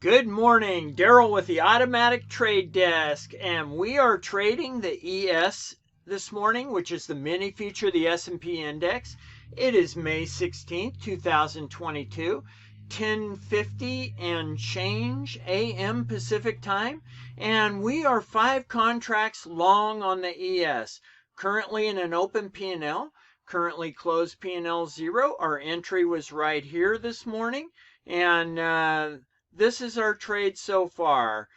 Good morning, Daryl with the Automatic Trade Desk, and we are trading the ES this morning, which is the mini feature of the S&P Index. It is May 16th, 2022, 10:50 and change a.m. Pacific time, and we are 5 contracts long on the ES, currently in an open P&L, currently closed P&L 0. Our entry was right here this morning, and this is our trade so far.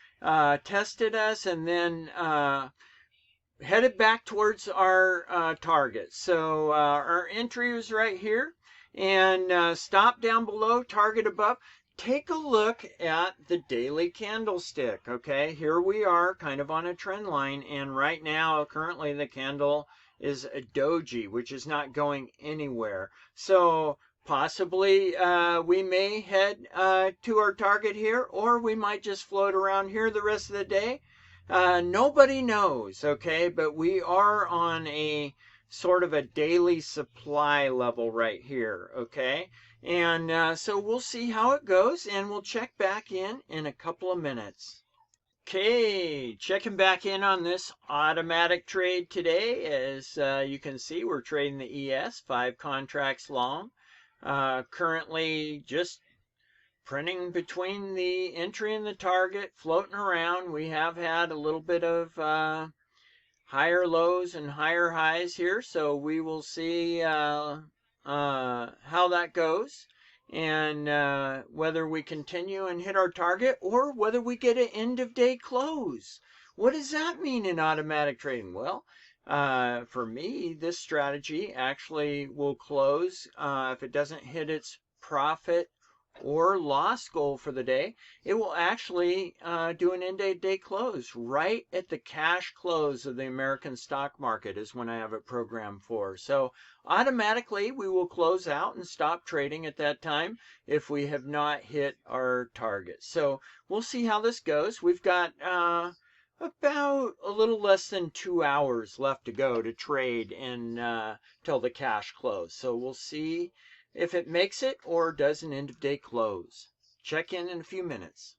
Tested us and then headed back towards our target. So our entry was right here and stop down below, target above. Take a look at the daily candlestick. Okay, here we are kind of on a trend line, and right now currently the candle is a doji, which is not going anywhere. So possibly we may head to our target here, or we might just float around here the rest of the day. Nobody knows, okay, but we are on a sort of a daily supply level right here, okay, and so we'll see how it goes, and we'll check back in a couple of minutes. Okay, checking back in on this automatic trade today. As you can see, we're trading the ES, 5 contracts long. Currently just printing between the entry and the target, floating around. We have had a little bit of higher lows and higher highs here, so we will see how that goes, and whether we continue and hit our target or whether we get an end of day close. What does that mean in automatic trading? Well, for me, this strategy actually will close if it doesn't hit its profit or loss goal for the day. It will actually do an end of day close right at the cash close of the American stock market is when I have it programmed for. So automatically we will close out and stop trading at that time if we have not hit our target. So we'll see how this goes. We've got about a little less than 2 hours left to go to trade and till the cash close. So we'll see if it makes it or does an end of day close. Check in a few minutes.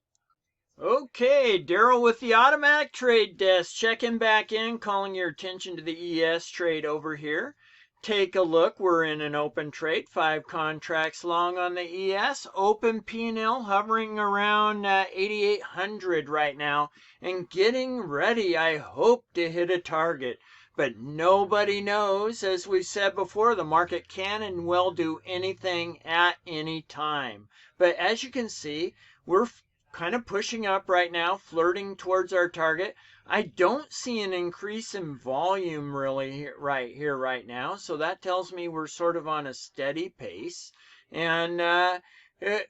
Okay, Daryl with the Automatic Trade Desk, checking back in, calling your attention to the ES trade over here. Take a look. We're in an open trade, 5 contracts long on the ES. Open P&L hovering around 8,800 right now and getting ready, I hope, to hit a target. But nobody knows. As we've said before, the market can and will do anything at any time. But as you can see, we're kind of pushing up right now, flirting towards our target. I don't see an increase in volume really right here right now, so that tells me we're sort of on a steady pace, and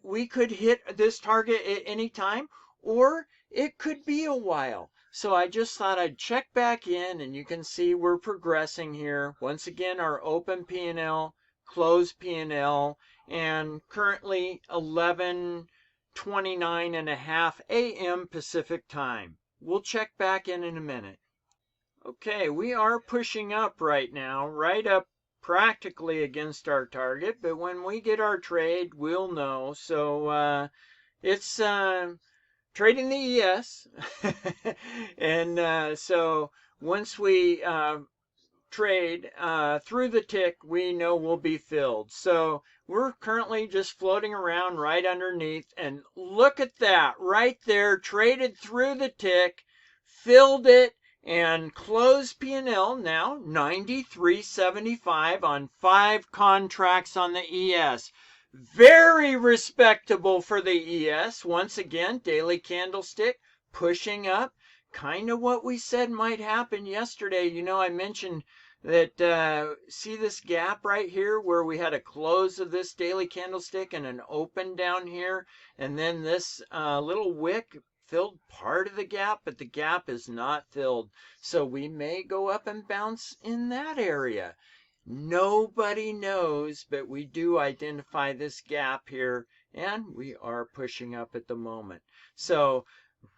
we could hit this target at any time, or it could be a while. So I just thought I'd check back in, and you can see we're progressing here. Once again, our open P&L, closed P&L, and currently 11:29.5 a.m. Pacific time. We'll check back in a minute. Okay, we are pushing up right now, right up practically against our target, but when we get our trade, we'll know. So it's trading the ES, and so once we trade through the tick, we know we'll be filled. So we're currently just floating around right underneath, and look at that right there, traded through the tick, filled it, and closed P&L now 93.75 on 5 contracts on the ES. Very respectable for the ES. Once again, daily candlestick pushing up. Kind of what we said might happen yesterday. You know, I mentioned that see this gap right here where we had a close of this daily candlestick and an open down here, and then this little wick filled part of the gap, but the gap is not filled. So we may go up and bounce in that area. Nobody knows, but we do identify this gap here, and we are pushing up at the moment. So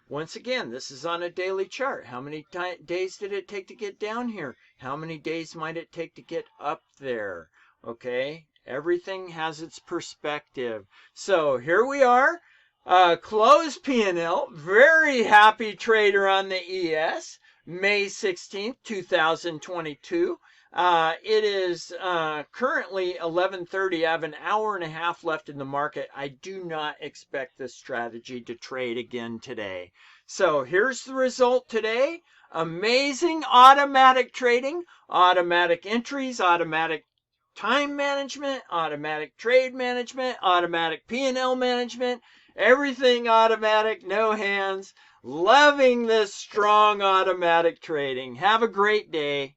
once again, this is on a daily chart. How many days did it take to get down here? How many days might it take to get up there? Okay, everything has its perspective. So here we are, Closed P&L, very happy trader on the ES, May 16th, 2022. It is currently 11:30. I have an hour and a half left in the market. I do not expect this strategy to trade again today. So here's the result today. Amazing automatic trading, automatic entries, automatic time management, automatic trade management, automatic P&L management, everything automatic, no hands. Loving this strong automatic trading. Have a great day.